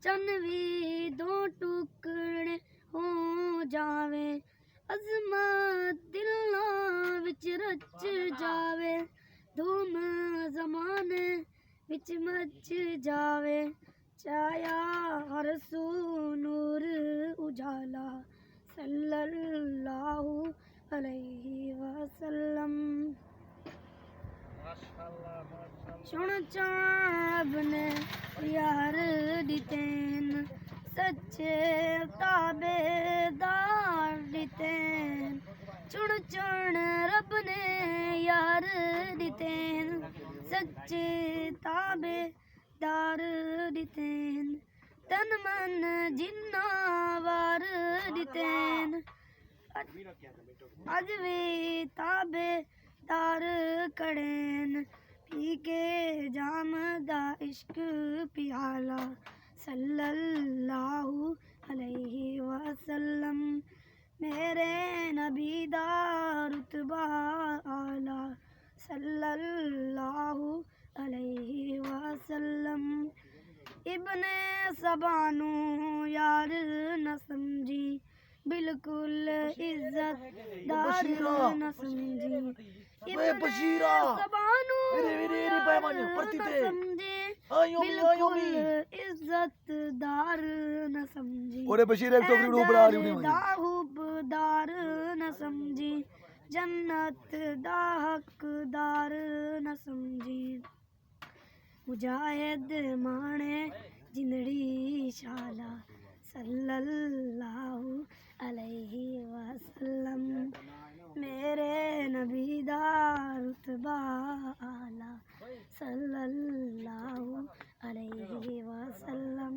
चन भी दो टुकड़े हो जावे अजमत दिलों विच रच जावे धूम ज़माने विच मच जावे छाया हर सू नूर उजाला सल्लल्लाहु अलैहि वसल्लम। सुन चाब ने यार दितेन सच्चे ताबेदार दितेन चुन चुन रब ने यार दितेन सच्चे ताबेदार दितेन तन मन जिन्ना वार दितेन अज वे ताबेदार कड़ेन पी के जाम दा इश्क प्याला सल्लल्लाहु अलैहि वसल्लम। मेरे नबी दा रुतबा आला सल्लल्लाहु अलैहि वसल्लम। इब्ने सबानू यार न समझी बिल्कुल इज्जतदार न समझी इब्ने सबानू यार न समझे बिल्कुल इज्जतदार न समझी दाहुबदार न समझी जन्नत दा हकदार न समझी मुजाहिद माने जिंदड़ी शाला सल्लल्लाहु अलैहि वसल्लम। मेरे नबी दा रुतबा आला सल्लल्लाहु अलैहि वसल्लम।